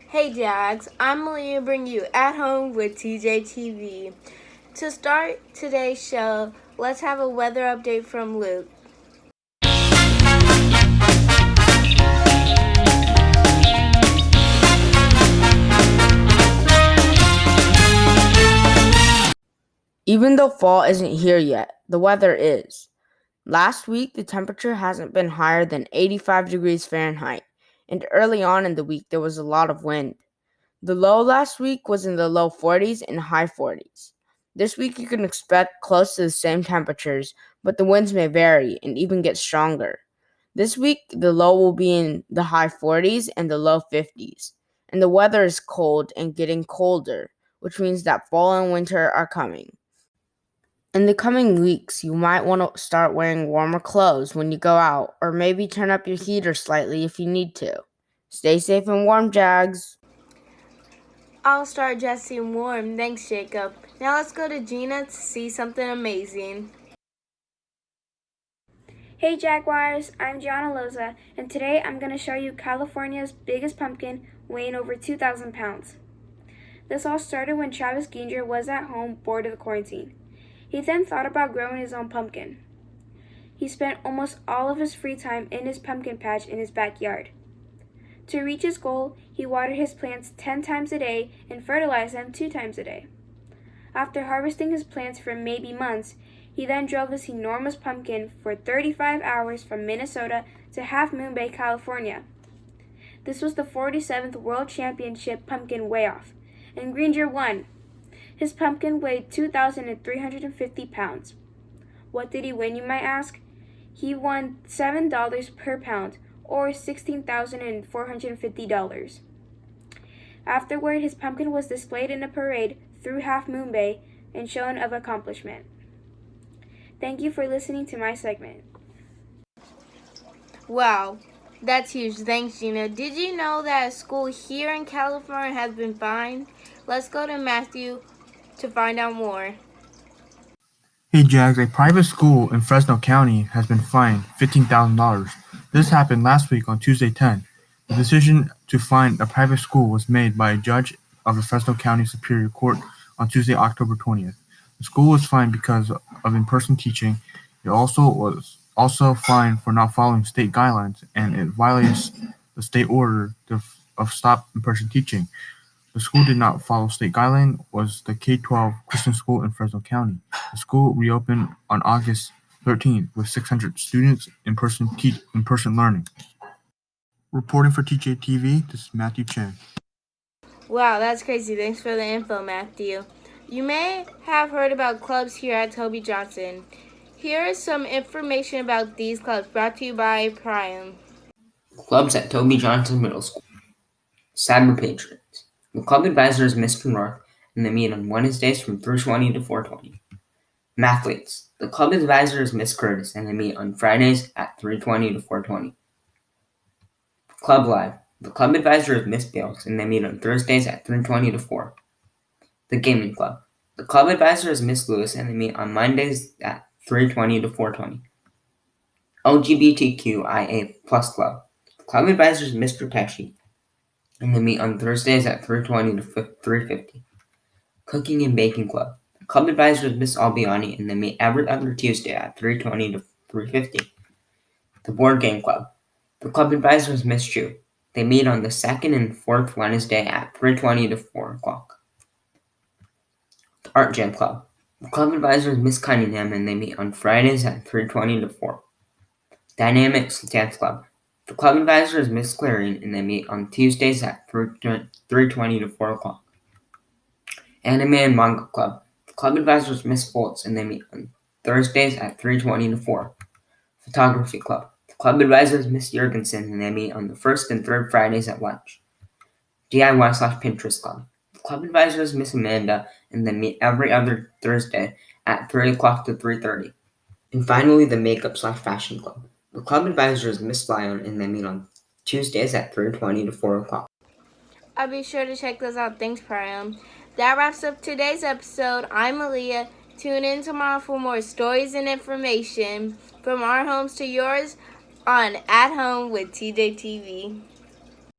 Hey Jags, I'm Malia bringing you At Home with TJTV. To start today's show, let's have a weather update from Luke. Even though fall isn't here yet, the weather is. Last week, the temperature hasn't been higher than 85 degrees Fahrenheit, and early on in the week, there was a lot of wind. The low last week was in the low 40s and high 40s. This week, you can expect close to the same temperatures, but the winds may vary and even get stronger. This week, the low will be in the high 40s and the low 50s, and the weather is cold and getting colder, which means that fall and winter are coming. In the coming weeks, you might want to start wearing warmer clothes when you go out, or maybe turn up your heater slightly if you need to. Stay safe and warm, Jags. I'll start dressing warm. Thanks, Jacob. Now let's go to Gina to see something amazing. Hey Jaguars, I'm Gianna Loza, and today I'm going to show you California's biggest pumpkin weighing over 2,000 pounds. This all started when Travis Ginger was at home bored of the quarantine. He then thought about growing his own pumpkin. He spent almost all of his free time in his pumpkin patch in his backyard. To reach his goal, he watered his plants 10 times a day and fertilized them 2 times a day. After harvesting his plants for maybe months, he then drove this enormous pumpkin for 35 hours from Minnesota to Half Moon Bay, California. This was the 47th World Championship Pumpkin Weigh-Off, and Ginger won. His pumpkin weighed 2,350 pounds. What did he win, you might ask? He won $7 per pound, or $16,450. Afterward, his pumpkin was displayed in a parade through Half Moon Bay and shown of accomplishment. Thank you for listening to my segment. Wow, that's huge. Thanks, Gina. Did you know that a school here in California has been fined? Let's go to Matthew to find out more. Hey Jags, a private school in Fresno County has been fined $15,000. This happened last week on Tuesday 10. The decision to fine a private school was made by a judge of the Fresno County Superior Court on Tuesday, October 20th. The school was fined because of in-person teaching. It was also fined for not following state guidelines, and it violates the state order of stop in-person teaching. The school did not follow state guideline was the K-12 Christian school in Fresno County. The school reopened on August 13th with 600 students in-person learning. Reporting for TJTV, this is Matthew Chen. Wow, that's crazy. Thanks for the info, Matthew. You may have heard about clubs here at Toby Johnson. Here is some information about these clubs brought to you by Priam. Clubs at Toby Johnson Middle School. Cyber Patriots. The club advisor is Mr. North, and they meet on Wednesdays from 3:20 to 4:20. Mathletes. The club advisor is Miss Curtis, and they meet on Fridays at 3:20 to 4:20. Club Live. The club advisor is Miss Bales, and they meet on Thursdays at 3:20 to 4. The Gaming Club. The club advisor is Miss Lewis, and they meet on Mondays at 3:20 to 4:20. LGBTQIA+ Club. The club advisor is Mr. Pesci, and they meet on Thursdays at 3:20 to 3:50. Cooking and Baking Club. The club advisor is Miss Albiani, and they meet every other Tuesday at 3:20 to 3:50. The Board Game Club. The club advisor is Miss Chu. They meet on the second and fourth Wednesday at 3:20 to 4 o'clock. The Art Jam Club. The club advisor is Miss Cunningham, and they meet on Fridays at 3:20 to 4. Dynamics Dance Club. The club advisor is Miss Clarion, and they meet on Tuesdays at 3:20 to 4 o'clock. Anime and Manga Club. The club advisor is Miss Foltz, and they meet on Thursdays at 3:20 to 4. Photography Club. The club advisor is Miss Jurgensen, and they meet on the first and third Fridays at lunch. DIY/Pinterest Club. The club advisor is Miss Amanda, and they meet every other Thursday at 3 o'clock to 3:30. And finally, the Makeup/Fashion Club. The club advisor is Miss Lyon, and they meet on Tuesdays at 3:20 to 4 o'clock. I'll be sure to check those out. Thanks, Priam. That wraps up today's episode. I'm Aaliyah. Tune in tomorrow for more stories and information from our homes to yours on At Home with TJTV.